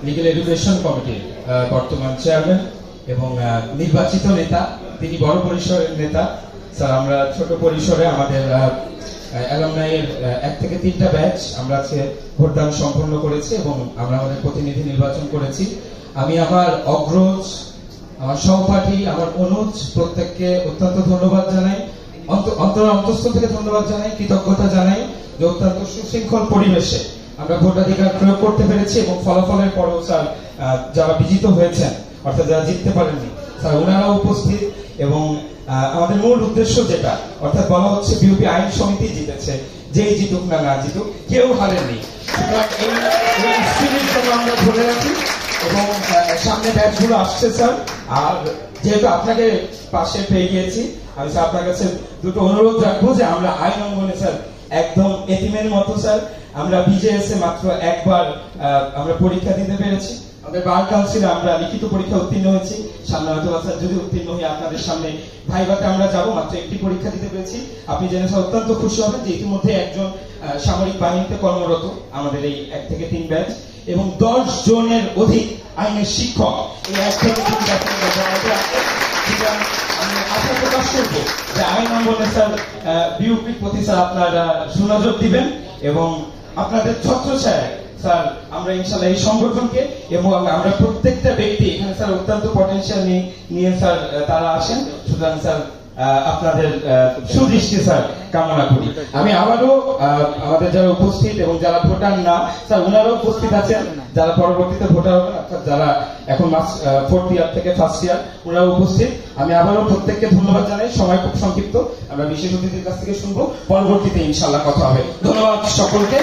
Legal education কমিটির বর্তমান chairman এবং নির্বাচিত নেতা, তিনি বড় পরিসরের নেতা। স্যার, আমরা ছোট পরিসরে আমাদের অ্যালামনাইয়ের 1 থেকে 3টা ব্যাচ আমরা আজকে ভোটদান সম্পন্ন করেছি এবং আমরা আমাদের প্রতিনিধি নির্বাচন করেছি। আমি আমার অগ্রজ, আমার সহপাঠী, আমার অনুজ প্রত্যেককে অত্যন্ত ধন্যবাদ জানাই, অন্তঃস্থল থেকে ধন্যবাদ জানাই, কৃতজ্ঞতা জানাই যে অত্যন্ত সুশৃঙ্খল পরিবেশে আমরা ভোটাধিকার প্রয়োগ করতে পেরেছি এবং ফলাফলের পরেও স্যার যারা বিজিত হয়েছেন অর্থাৎ যারা জিততে পারেননি স্যার ওনারাও উপস্থিত এবং আমাদের মূল উদ্দেশ্য যেটা অর্থাৎ বলা হচ্ছে বিউপি আইন সমিতি জিতেছে, যেই জিতুক না না জিতুক কেউ হারেননি। আমরা ধরে রাখি এবং সামনে ব্যাচগুলো আসছে স্যার। আর যেহেতু আপনাকে পাশে পেয়ে গিয়েছি, আমি স্যার আপনার কাছে দুটো অনুরোধ রাখবো যে আমরা আইন অঙ্গনে স্যার একদম এতিমের মতো স্যার আমরা বিজেএস এ মাত্র একবার আমরা পরীক্ষা দিতে পেরেছি। আমাদের বার কাউন্সিলে আমরা লিখিত পরীক্ষা উত্তীর্ণ হয়েছি, সামনে হয়তো স্যার যদি উত্তীর্ণ হয়ে আপনাদের সামনে ভাইভাতে আমরা যাব, মাত্র একটি পরীক্ষা দিতে পেরেছি। আপনি জেনে স্যার অত্যন্ত খুশি হবেন যে ইতিমধ্যে একজন সামরিক বাহিনীতে কর্মরত আমাদের এই 1 থেকে 3 ব্যাচ এবং 10 জনের অধিক আইনের শিক্ষক এই 1 থেকে 3 ব্যাচের মধ্যে আছে। আমি আশা প্রকাশ করবো যে আইন অঙ্গনে স্যার বিউপির প্রতি স্যার আপনারা সুনজর দিবেন এবং আপনাদের ছত্রছায়ায় স্যার আমরা ইনশাল্লাহ এই সংগঠনকে এবং আমরা প্রত্যেকটা ব্যক্তি এখানে স্যার অত্যন্ত পটেনশিয়াল নিয়ে স্যার তারা আসেন, সুতরাং স্যার আপনাদের সুদৃষ্টি স্যার কামনা করি। আমি আবারও আমাদের যারা উপস্থিত এবং যারা ভোটার না স্যার ওনারাও উপস্থিত আছেন, যারা পরবর্তীতে ভোটার হবেন অর্থাৎ যারা এখন 4th ইয়ার থেকে 1st ইয়ার ওনারাও উপস্থিত। আমি আবারও প্রত্যেককে ধন্যবাদ জানাই। সময় খুব সংক্ষিপ্ত, আমরা বিশেষ অতিথির কাছ থেকে শুনবো, পরবর্তীতে ইনশাল্লাহ কথা হবে। ধন্যবাদ সকলকে।